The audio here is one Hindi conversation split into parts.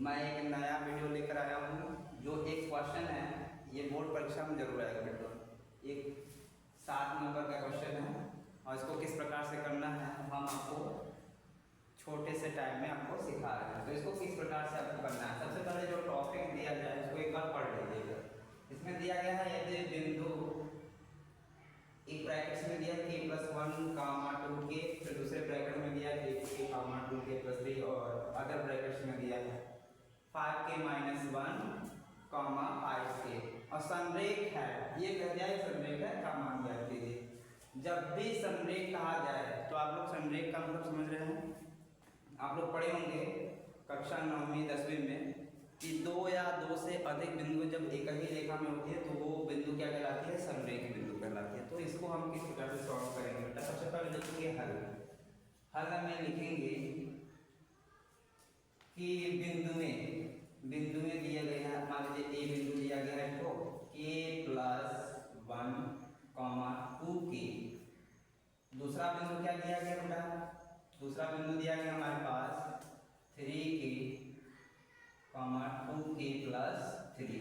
मैं एक नया वीडियो लेकर आया हूँ। जो एक क्वेश्चन है, ये बोर्ड परीक्षा में जरूर आएगा बेटा। एक 7 नंबर का क्वेश्चन है और इसको किस प्रकार से करना है हम आपको छोटे से टाइम में आपको सिखा रहे हैं। तो इसको किस प्रकार से आपको करना है, सबसे पहले जो टॉपिक दिया जाए उसको एक बार पढ़ लीजिएगा। इसमें दिया गया है यदि बिंदु एक ब्रैकेट में दिया k+1, 2k, फिर दूसरे ब्रैकेट में दिया है k, 2k+3 और अदर ब्रैकेट्स में दिया है 5k - 1, 5k और संरेख है। ये कह दिया है संरेख है का मान ज्ञात कीजिए। जब भी संरेख कहा जाए तो आप लोग संरेख का मतलब समझ रहे हैं, आप लोग पढ़े होंगे कक्षा 9वीं 10वीं में कि 2 या 2 से अधिक बिंदु जब एक ही रेखा में होती है तो वो बिंदु क्या कहलाती है, संरेख बिंदु कहलाती है। तो इसको हम किस प्रकार से सॉल्व करेंगे बेटा, सबसे पहले लिखेंगे हल में लिखेंगे कि बिंदु में दिया गया है, मान लीजिए ए बिंदु दिया गया है तो k+1, 2k। दूसरा बिंदु क्या दिया गया बेटा, दूसरा बिंदु दिया गया हमारे पास 3k, 2k+3।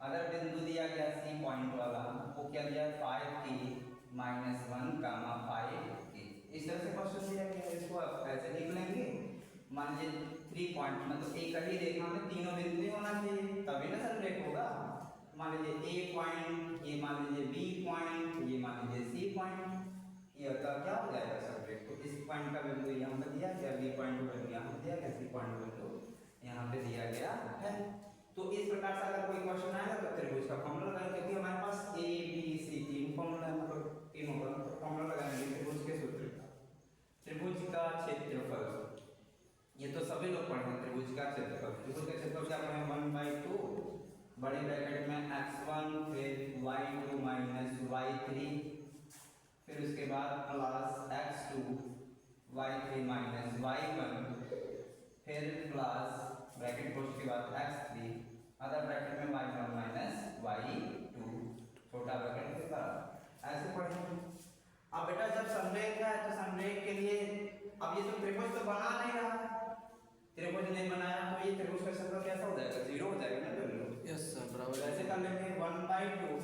अगर बिंदु दिया गया सी पॉइंट वाला वो क्या दिया 5k - 1, 5k। इस तरह से क्वेश्चन दिया गया है, इसको आप ऐसे लिख लेंगे। मान लीजिए 3 पॉइंट मतलब एक ही रेखा में तीनों बिंदु होना चाहिए तभी ना संरेख होगा। मान लीजिए ए पॉइंट, ये मान लीजिए बी पॉइंट, ये मान लीजिए सी पॉइंट, ये होता क्या हो जाएगा संरेख। तो इस पॉइंट का बिंदु यहाँ पर दिया गया, बी पॉइंट का बिंदु यहाँ पर दिया गया, सी पॉइंट का बिंदु यहाँ पे दिया गया है। तो इस प्रकार से अगर कोई क्वेश्चन आएगा तो त्रिभुज का फॉर्मूला लगाएंगे, क्योंकि हमारे पास ए बी सी तीन फॉर्मूला है, मतलब तीनों का फॉर्मूला लगाएंगे त्रिभुज के सूत्र का। त्रिभुज का क्षेत्रफल ये तो सभी लोग पढ़े हैं। त्रिभुज का क्षेत्रफल, त्रिभुज का क्षेत्रफल क्या पढ़े, 1/2 बड़े ब्रैकेट में x1 फिर y2 - y3 फिर उसके बाद प्लस x2 y3 - y1 फिर प्लस ब्रैकेट क्लोज के बाद x3 अदर ब्रैकेट में y1 - y2 छोटा ब्रैकेट के बाद ऐसे पढ़ेंगे। अब बेटा जब संरेख है तो संरेख के लिए अब ये तो त्रिभुज तो बना नहीं रहा, त्रिभुज नहीं बनाया तो ये त्रिभुज का क्षेत्रफल कैसा हो जाएगा, 0 हो जाएगा ना बिल्कुल। यस सर बराबर। ऐसे कर लेंगे 1/2।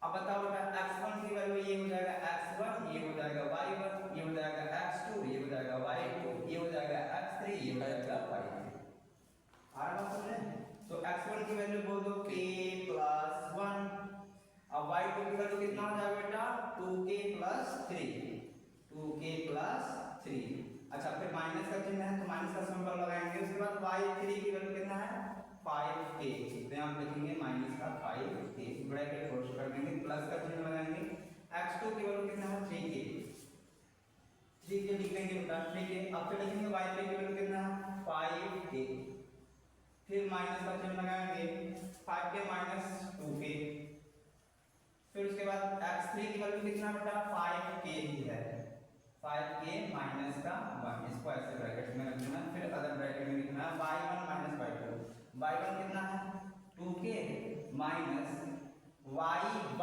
अब बताओ बेटा x1 की वैल्यू ये हो जाएगा x1, ये हो जाएगा y1, ये हो जाएगा x2, ये हो जाएगा y2, ये हो जाएगा x3, ये हो जाएगा y3। आ रहा बात समझ रहे? तो x1 की वैल्यू बोल दो k+1, अब y2 की वैल्यू कितना हो जाएगा बेटा 2k+3, 2k+3। अच्छा फिर माइनस का चिन्ह है तो माइनस का सिंबल लगाएंगे। उसके बाद y3 की वैल्यू कितना है 5k, तो यहाँ पे लिखेंगे माइनस का 5k, ब्रैकेट क्लोज कर देंगे, प्लस का चिन्ह लगाएंगे। x2 की वैल्यू कितना है 3k, 3k लिख लेंगे बेटा 3k। अब फिर लिखेंगे y3 की वैल्यू कितना है 5k, फिर माइनस का चिन्ह लगाएंगे 5k - 2k। फिर उसके बाद x3 की वैल्यू कितना बेटा 5k ही है, 5k - 1, इसको ऐसे ब्रैकेट में रखना। फिर अदर ब्रैकेट में लिखना है y1 - y2, y1 कितना है 2k माइनस y2 की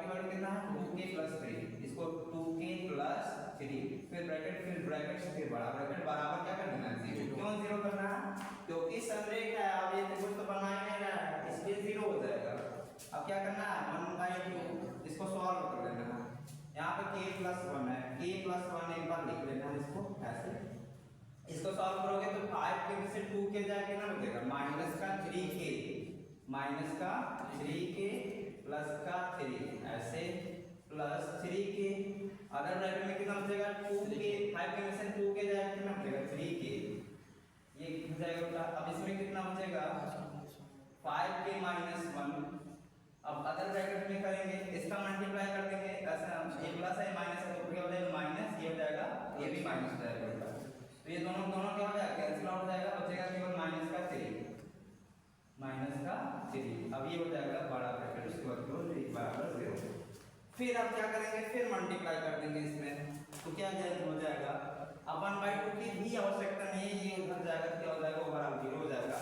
वैल्यू कितना है 2k+3, इसको 2k+3 फिर ब्रैकेट से फिर बड़ा ब्रैकेट बराबर क्या कर देना है 0। क्यों 0 करना है, क्योंकि संरेख है। अब ये त्रिभुज तो बना ही नहीं रहा है इसलिए 0 हो जाएगा। अब क्या करना है 1/2 इसको सॉल्व कर लेना है। यहाँ पे k+1 है, k+1 एक बार लिख लेना है इसको ऐसे। इसको सॉल्व करोगे तो 5k में से 2k जाए कितना बचेगा -3k, -3k प्लस का 3 ऐसे प्लस 3k। अदर ब्रैकेट में कितना बचेगा 2k, 5k में से 2k जाए कितना बचेगा 3k, ये कितना जाएगा। अब इसमें कितना बचेगा 5k - 1। अब अदर ब्रैकेट में करेंगे, इसका मल्टीप्लाई कर देंगे, ऐसा ये प्लस है माइनस है तो क्या हो जाएगा माइनस, ये हो जाएगा ये भी माइनस हो जाएगा। तो ये दोनों क्या हो जाएगा कैंसिल आउट हो जाएगा, बचेगा केवल माइनस का 3। अब ये हो जाएगा बड़ा ब्रैकेट, उसके बाद बराबर 0। फिर अब क्या करेंगे फिर मल्टीप्लाई कर देंगे इसमें, तो क्या हो जाएगा। अब 1/2 की भी आवश्यकता नहीं है, ये उधर जाएगा क्या हो जाएगा बराबर 0 हो जाएगा,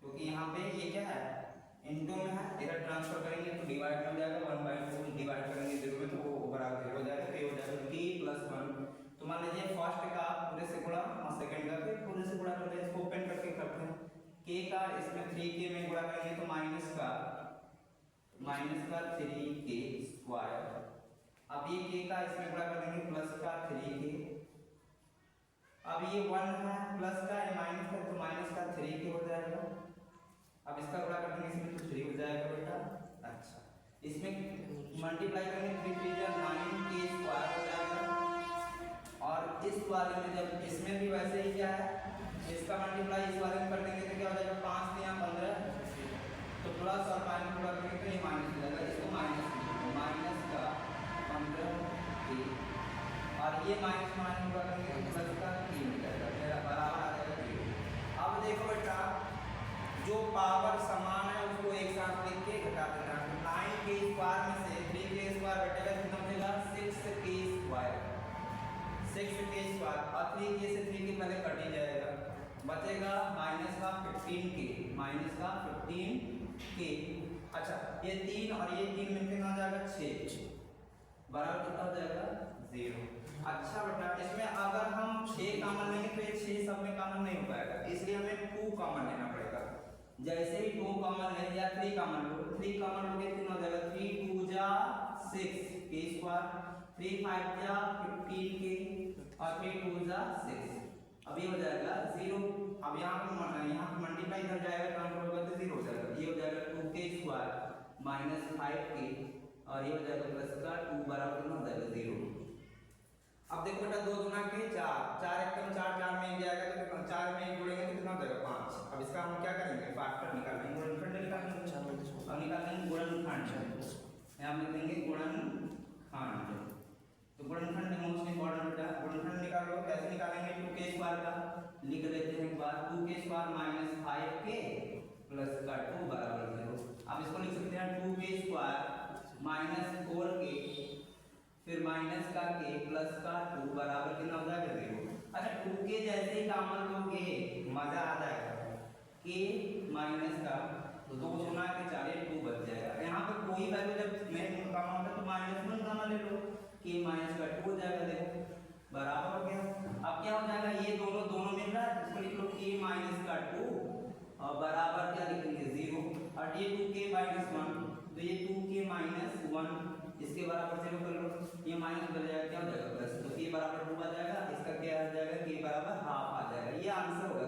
क्योंकि यहाँ पे ये क्या है इनटू में है, इधर ट्रांसफर करेंगे तो डिवाइड में हो जाएगा 1/2 डिवाइड करेंगे 0 में तो वो बराबर 0 हो जाएगा। तो ये हो जाएगा k+1। तो मान लीजिए फर्स्ट का पूरे से गुणा और सेकंड का भी पूरे से गुणा कर दें, इसको माइनस का 3k²। अब ये k का इसमें गुणा कर देंगे प्लस का 3k। अब ये 1 है प्लस का, ये माइनस का, तो माइनस का 3k हो जाएगा। अब इसका गुणा कर देंगे इसमें तो 3 हो जाएगा बेटा। अच्छा, इसमें मल्टीप्लाई करेंगे 3 3 जा 9k² हो जाएगा। और इस वाले में जब इसमें भी वैसे ही क्या है, इसका मल्टीप्लाई इस वाले में कर देंगे तो क्या हो जाएगा 5 के यहाँ 15, तो प्लस और माइनस गुणा करेंगे तो ये माइनस हो जाएगा। इसको माइनस का 15k और ये माइनस गुणा करेंगे तो प्लस का 3 हो जाएगा, मेरा बराबर आ जाएगा 0। अब देखो बेटा, जो पावर समान है उसको एक साथ लिख के घटा देना। 9k² में से 3k² घटेगा कितना बचेगा 6k²। 6k² और 3k से 3k पहले कट ही जाएगा, बचेगा माइनस का 15k। अच्छा, ये 3 और ये 3 मिलकर कितना हो जाएगा 6, बराबर कितना हो जाएगा 0। अच्छा बेटा, इसमें अगर हम 6 कॉमन लेंगे तो ये 6 सब में कॉमन नहीं हो पाएगा, इसलिए हमें 2 कॉमन लेना पड़ेगा। जैसे ही 2 कॉमन ले या 3 कॉमन लो, 3 कॉमन लोगे कितना हो जाएगा 3 2 जा 6k², 3 5 जा 15k और 3 2 जा 6। अब ये हो जाएगा 0। अब यहाँ पे मल्टीप्लाई इधर जाएगा, ट्रांसफर होगा तो 0 हो जाएगा। ये हो जाएगा 2k² माइनस 5k और ये हो जाएगा प्लस का 2 बराबर कितना हो जाएगा 0। अब देखो बेटा, 2 गुना के 4, 4 एक कम 4, 4 में 1 जाएगा तो 4 में 1 जोड़ेंगे तो कितना हो जाएगा 5। अब इसका हम क्या करेंगे, फैक्टर निकालेंगे, गुणनखंड निकालेंगे। अब निकालेंगे गुणनखंड, यहाँ लिख देंगे गुणनखंड। तो गुणनखंड मोस्ट इंपॉर्टेंट बेटा, गुणनखंड निकालो। कैसे निकालेंगे, 2k² का लिख देते हैं एक बार, 2k² माइनस 5k प्लस का 2 बराबर 0। अब इसको लिख सकते हैं 2k² माइनस 4k फिर माइनस का k प्लस का 2 बराबर कितना हो जाएगा 0। अच्छा, 2k जैसे ही कॉमन लोगे मजा आ जाएगा, k माइनस का 2 गुना के 4 2 बच जाएगा। यहाँ पे कोई वैल्यू जब नहीं कॉमन होता तो -1 कॉमन ले लो, k माइनस का 2 हो जाएगा, देखो बराबर हो गया। अब क्या हो जाएगा, ये दोनों मिल रहा है, इसको लिख लो k माइनस का 2 और बराबर क्या लिखेंगे 0। और ये 2k माइनस 1 तो ये 2k माइनस 1 इसके बराबर 0 कर लो, ये माइनस बन जाएगा क्या हो जाएगा प्लस, तो k बराबर 2 आ जाएगा, इसका क्या आ जाएगा k बराबर हाफ आ जाएगा। ये आंसर होगा